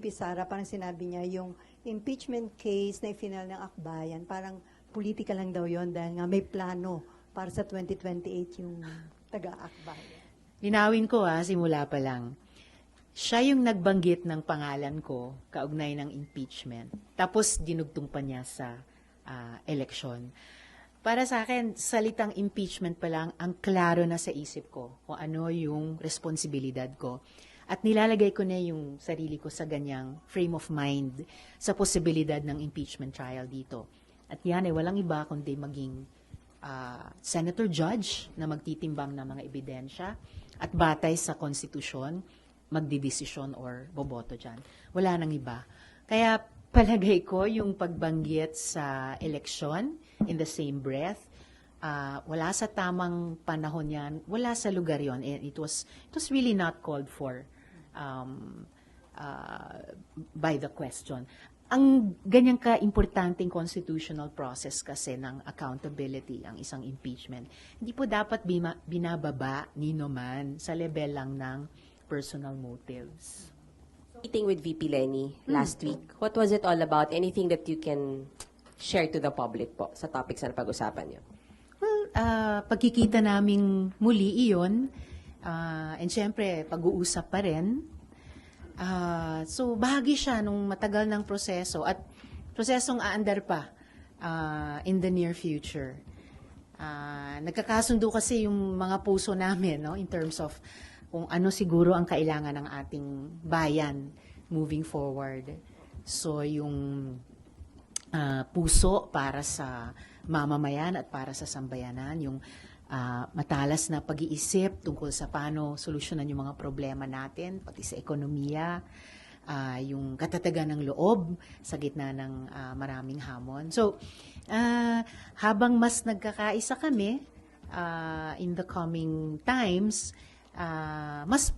VP Sara, parang sinabi niya yung impeachment case na ifinal ng akbayan, parang politika lang daw yon dahil nga may plano para sa 2028 yung taga-akbayan. Linawin ko simula pa lang. Siya yung nagbanggit ng pangalan ko kaugnay ng impeachment. Tapos dinugtong pa niya sa eleksyon. Para sa akin, salitang impeachment pa lang ang klaro na sa isip ko kung ano yung responsibilidad ko. At nilalagay ko na yung sarili ko sa ganyang frame of mind sa posibilidad ng impeachment trial dito. At yan ay walang iba kundi maging senator judge na magtitimbang ng mga ebidensya at batay sa konstitusyon, magdidesisyon or boboto dyan. Wala nang iba. Kaya palagay ko yung pagbanggit sa eleksyon in the same breath, wala sa tamang panahon yan, wala sa lugar yon. It was really not called for by the question. Ang ganyang ka-importanting constitutional process kasi ng accountability, ang isang impeachment, hindi po dapat binababa ni naman sa level lang ng personal motives. Meeting with VP Lenny last week, what was it all about? Anything that you can share to the public po sa topics na napag-usapan niyo? Well, pagkikita naming muli iyon, and syempre, pag-uusap pa rin. So, bahagi siya nung matagal ng proseso at prosesong aandar pa in the near future. Nagkakasundo kasi yung mga puso namin, no, in terms of kung ano siguro ang kailangan ng ating bayan moving forward. So, yung puso para sa mamamayan at para sa sambayanan, yung matalas na pag-iisip tungkol sa paano solusyonan yung mga problema natin, pati sa ekonomiya, yung katatagan ng loob sa gitna ng maraming hamon. So, habang mas nagkakaisa kami in the coming times, mas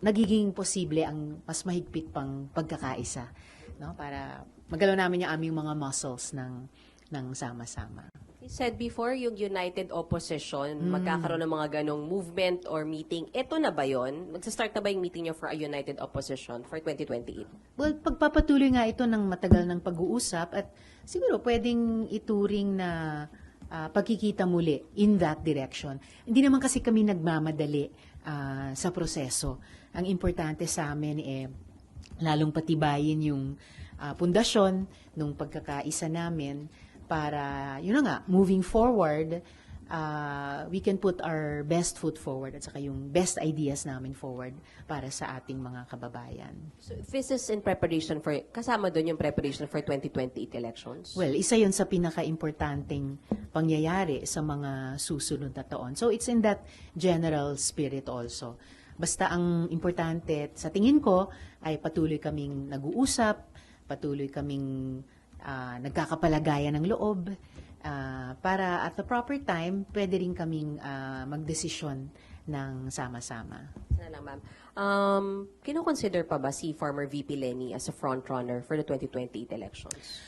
nagiging posible ang mas mahigpit pang pagkakaisa, no, para magalaw namin yung aming mga muscles ng sama-sama. You said before, yung United Opposition, magkakaroon ng mga ganong movement or meeting. Ito na ba yun? Magsa-start na ba yung meeting niyo for a United Opposition for 2028? Well, pagpapatuloy nga ito ng matagal ng pag-uusap at siguro pwedeng ituring na pagkikita muli in that direction. Hindi naman kasi kami nagmamadali sa proseso. Ang importante sa amin lalong patibayin yung pundasyon ng pagkakaisa namin para, yun na nga, moving forward, we can put our best foot forward at saka yung best ideas namin forward para sa ating mga kababayan. So this is in preparation for, kasama doon yung preparation for 2028 elections? Well, isa yun sa pinaka-importanting pangyayari sa mga susunod na taon. So it's in that general spirit also. Basta ang importante, sa tingin ko, ay patuloy kaming nag-uusap, patuloy kaming nagkakapalagayan ng loob, para at the proper time, pwede rin kaming magdesisyon ng sama-sama. Sana lang, ma'am. Kino-consider pa ba si former VP Lenny as a frontrunner for the 2028 elections?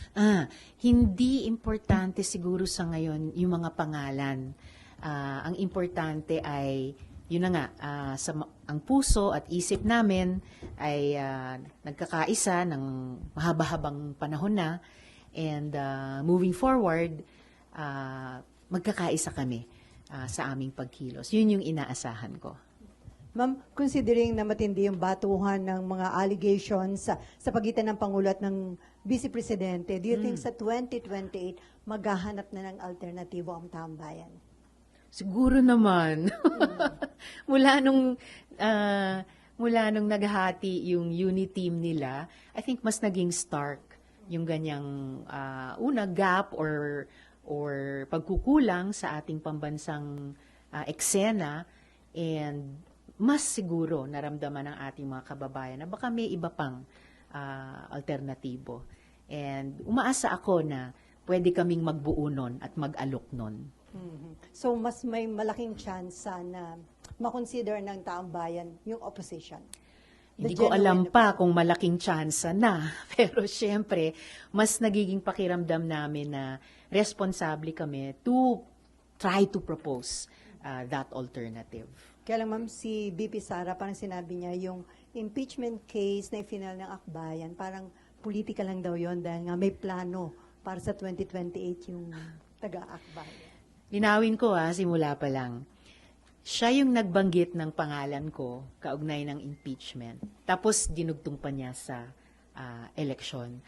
Hindi importante siguro sa ngayon yung mga pangalan. Ang importante ay, yun na nga, ang puso at isip namin ay nagkakaisa ng mahaba-habang panahon na, and moving forward, magkakaisa kami sa aming pagkilos. Yun yung inaasahan ko. Ma'am, considering na matindi yung batuhan ng mga allegations sa pagitan ng Pangulo at ng Vice Presidente, do you think sa 2028 maghahanap na ng alternatibo ang tambayan? Siguro naman. mula nung naghati yung unit team nila, I think mas naging stark yung ganyang gap or pagkukulang sa ating pambansang eksena, and mas siguro naramdaman ng ating mga kababayan na baka may iba pang alternatibo. And umaasa ako na pwede kaming magbuo nun at mag-alok nun. So, mas may malaking chance na makonsider ng taong bayan yung opposition. Hindi ko alam pa kung malaking tsansa na, pero syempre, mas nagiging pakiramdam namin na responsable kami to try to propose that alternative. Kaya lang, ma'am, si VP Sara, parang sinabi niya yung impeachment case na final ng akbayan, parang politika lang daw yon dahil nga may plano para sa 2028 yung taga-akbayan. Linawin ko simula pa lang. Siya yung nagbanggit ng pangalan ko kaugnay ng impeachment. Tapos dinugtong pa niya sa eleksyon.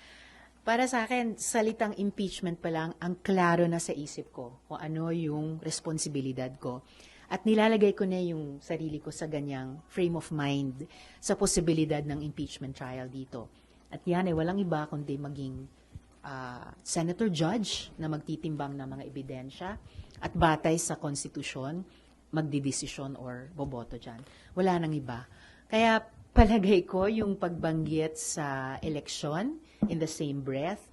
Para sa akin, salitang impeachment pa lang, ang klaro na sa isip ko kung ano yung responsibilidad ko. At nilalagay ko na yung sarili ko sa ganyang frame of mind sa posibilidad ng impeachment trial dito. At yan walang iba kundi maging senator judge na magtitimbang ng mga ebidensya at batay sa konstitusyon, magdidesisyon or boboto dyan. Wala nang iba. Kaya palagay ko yung pagbanggit sa eleksyon in the same breath,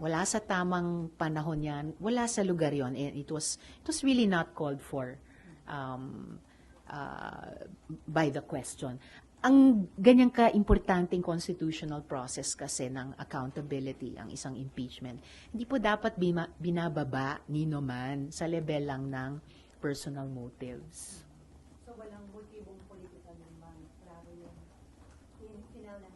wala sa tamang panahon yan, wala sa lugar yon. And it was really not called for by the question. Ang ganyang ka-importanting constitutional process kasi ng accountability, ang isang impeachment, hindi po dapat binababa ni man sa level lang ng personal motives. So walang motibong political naman, klaro yung final ng